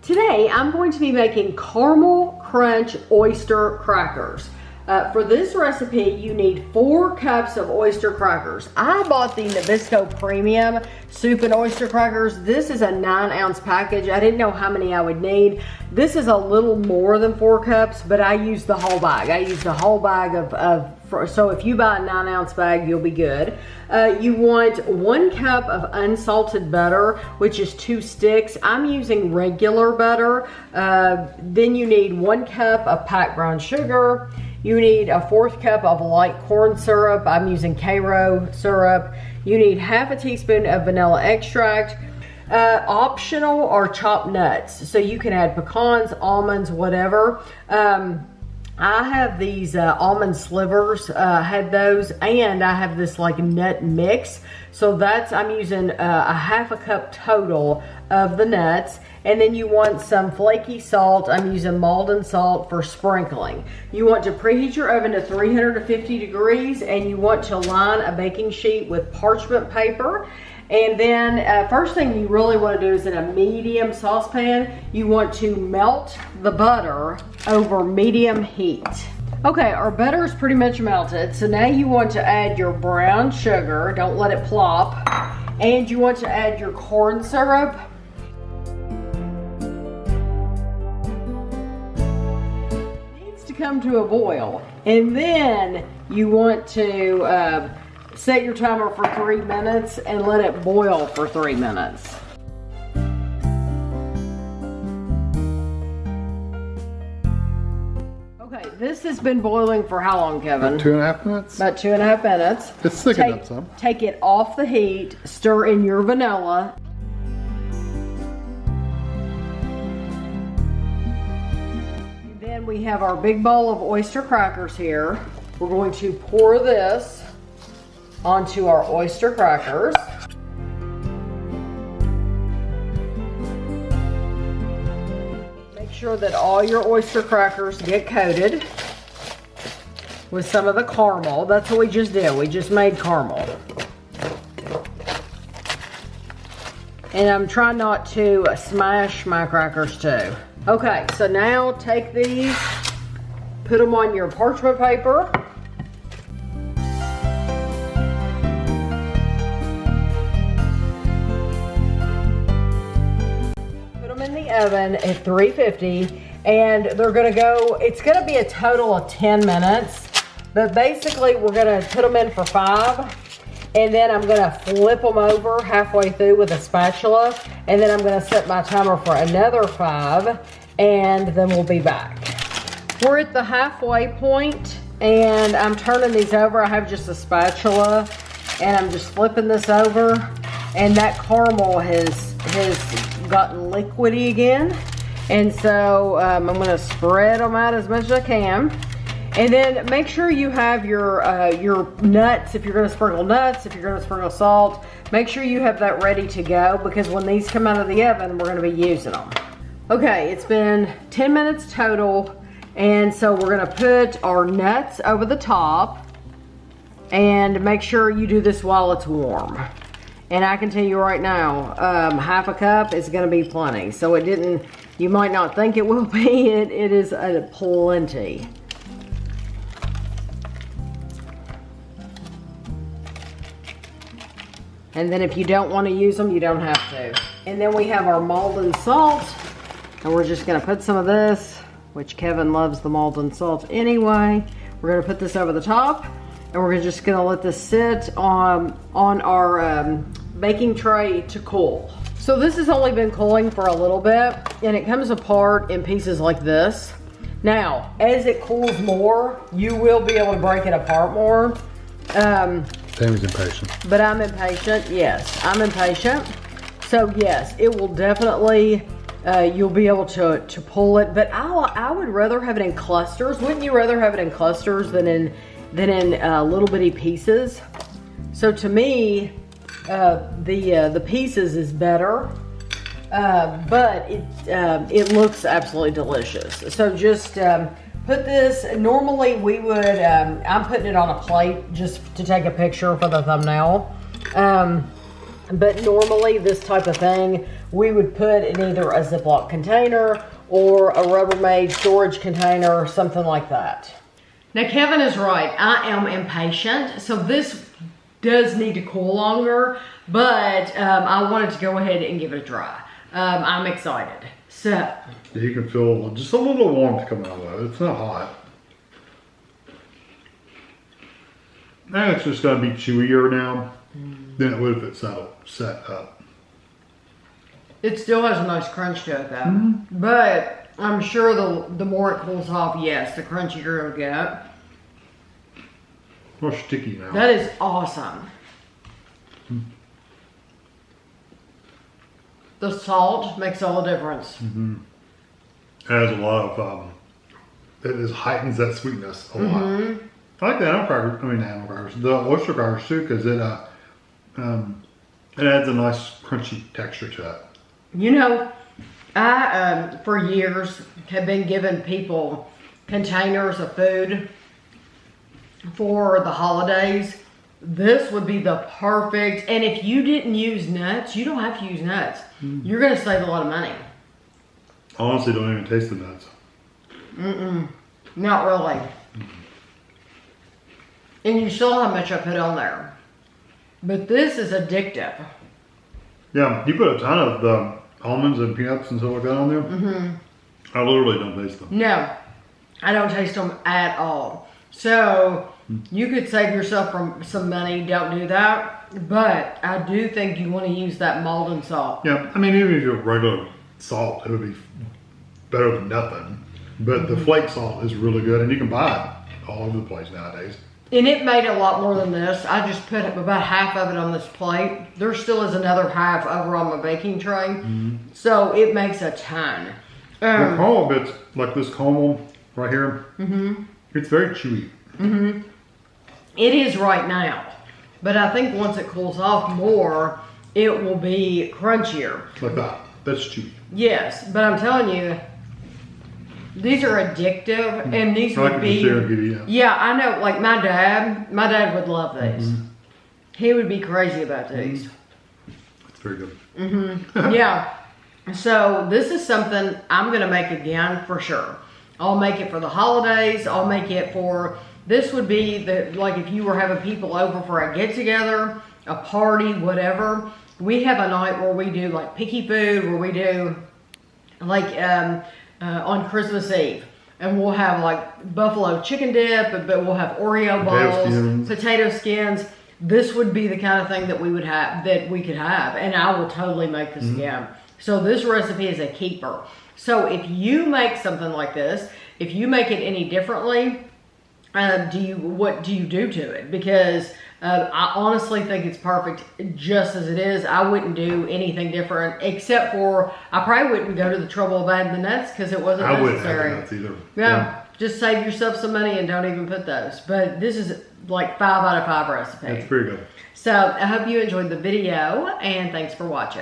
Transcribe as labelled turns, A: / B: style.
A: Today I'm going to be making caramel crunch oyster crackers. For this recipe you need 4 cups of oyster crackers. I bought the Nabisco Premium Soup and Oyster Crackers. This is a 9-ounce package. I didn't know how many I would need. This is a little more than 4 cups, but I used the whole bag. I used the whole bag so if you buy a 9-ounce bag, you'll be good. You want 1 cup of unsalted butter, which is 2 sticks. I'm using regular butter. Then you need 1 cup of packed brown sugar. You need a 1/4 cup of light corn syrup. I'm using Karo syrup. You need half a teaspoon of vanilla extract. Optional are chopped nuts. So you can add pecans, almonds, whatever. I have these almond slivers, had those, and I have this like nut mix. So I'm using a half a cup total of the nuts. And then you want some flaky salt. I'm using Malden salt for sprinkling. You want to preheat your oven to 350 degrees, and you want to line a baking sheet with parchment paper. And then first thing you really want to do is in a medium saucepan, you want to melt the butter over medium heat. Okay, our butter is pretty much melted. So now you want to add your brown sugar. Don't let it plop. And you want to add your corn syrup. It needs to come to a boil. And then you want to set your timer for 3 minutes and let it boil for 3 minutes. Okay, this has been boiling for how long, Kevin?
B: About 2.5 minutes.
A: About 2.5 minutes.
B: It's thickened up some.
A: Take it off the heat, stir in your vanilla. And then we have our big bowl of oyster crackers here. We're going to pour this onto our oyster crackers. Make sure that all your oyster crackers get coated with some of the caramel. That's what we just did. We just made caramel. And I'm trying not to smash my crackers too. Okay, so now take these, put them on your parchment paper. Oven at 350, and they're gonna go, it's gonna be a total of 10 minutes, but basically we're gonna put them in for 5, and then I'm gonna flip them over halfway through with a spatula, and then I'm gonna set my timer for another 5, and then we'll be back. We're at the halfway point, and I'm turning these over. I have just a spatula, and I'm just flipping this over, and that caramel has gotten liquidy again, and so I'm going to spread them out as much as I can. And then make sure you have your nuts. If you're going to sprinkle nuts, if you're going to sprinkle salt, make sure you have that ready to go, because when these come out of the oven, we're going to be using them. Okay, it's been 10 minutes total, and so we're going to put our nuts over the top, and make sure you do this while it's warm. And I can tell you right now, half a cup is gonna be plenty. So you might not think it will be, it is plenty. And then if you don't wanna use them, you don't have to. And then we have our Malden salt, and we're just gonna put some of this, which Kevin loves the Malden salt anyway. We're gonna put this over the top, and we're just gonna let this sit on our baking tray to cool. So this has only been cooling for a little bit, and it comes apart in pieces like this. Now, as it cools more, you will be able to break it apart more.
B: Tammy's impatient.
A: But I'm impatient, yes, I'm impatient. So yes, it will definitely, you'll be able to pull it, but I would rather have it in clusters. Wouldn't you rather have it in clusters than in little bitty pieces? So to me, the pieces is better, but it looks absolutely delicious. So just put this, normally we would, I'm putting it on a plate just to take a picture for the thumbnail. But normally this type of thing, we would put in either a Ziploc container or a Rubbermaid storage container or something like that. Now Kevin is right, I am impatient, so this does need to cool longer, but I wanted to go ahead and give it a try. I'm excited. So
B: you can feel just a little warmth coming out of it. It's not hot. And it's just gonna be chewier now than it would if it set up.
A: It still has a nice crunch to it though. But I'm sure the more it cools off, yes, the crunchier it'll get.
B: More sticky now.
A: That is awesome. The salt makes all the difference.
B: It has a lot of, it heightens that sweetness a lot. I like the animal crackers, the oyster crackers too, because it adds a nice crunchy texture to it.
A: You know, I, for years, have been giving people containers of food for the holidays. This would be the perfect, and if you didn't use nuts, you don't have to use nuts. You're going to save a lot of money.
B: I honestly don't even taste the nuts.
A: Not really. And you saw how much I put on there. But this is addictive.
B: Yeah, you put a ton of the almonds and peanuts and stuff like that on there. I literally don't taste them.
A: No, I don't taste them at all. So you could save yourself from some money. Don't do that. But I do think you want to use that Malden salt.
B: Yeah, I mean, even if you have regular salt, it would be better than nothing. But the flake salt is really good, and you can buy it all over the place nowadays.
A: And it made a lot more than this. I just put about half of it on this plate. There still is another half over on my baking tray. So it makes a ton.
B: The caramel bits, like this caramel right here, it's very chewy.
A: It is right now. But I think once it cools off more, it will be crunchier.
B: Like that. That's chewy.
A: Yes, but I'm telling you, these are addictive, and these would be. Yeah, I know. Like my dad would love these. He would be crazy about these.
B: It's very good.
A: Yeah. So this is something I'm gonna make again for sure. I'll make it for the holidays. I'll make it for. This would be like if you were having people over for a get together, a party, whatever. We have a night where we do like picky food, where we do like on Christmas Eve. And we'll have like buffalo chicken dip, but we'll have Oreo balls, potato skins. This would be the kind of thing that we would have, that we could have. And I will totally make this again. So this recipe is a keeper. So if you make something like this, if you make it any differently, what do you do to it? Because I honestly think it's perfect just as it is. I wouldn't do anything different, except for I probably wouldn't go to the trouble of adding the nuts because it wasn't necessary. I wouldn't add the nuts either. Yeah, just save yourself some money and don't even put those. But this is like 5 out of 5 recipe.
B: That's pretty good.
A: So I hope you enjoyed the video, and thanks for watching.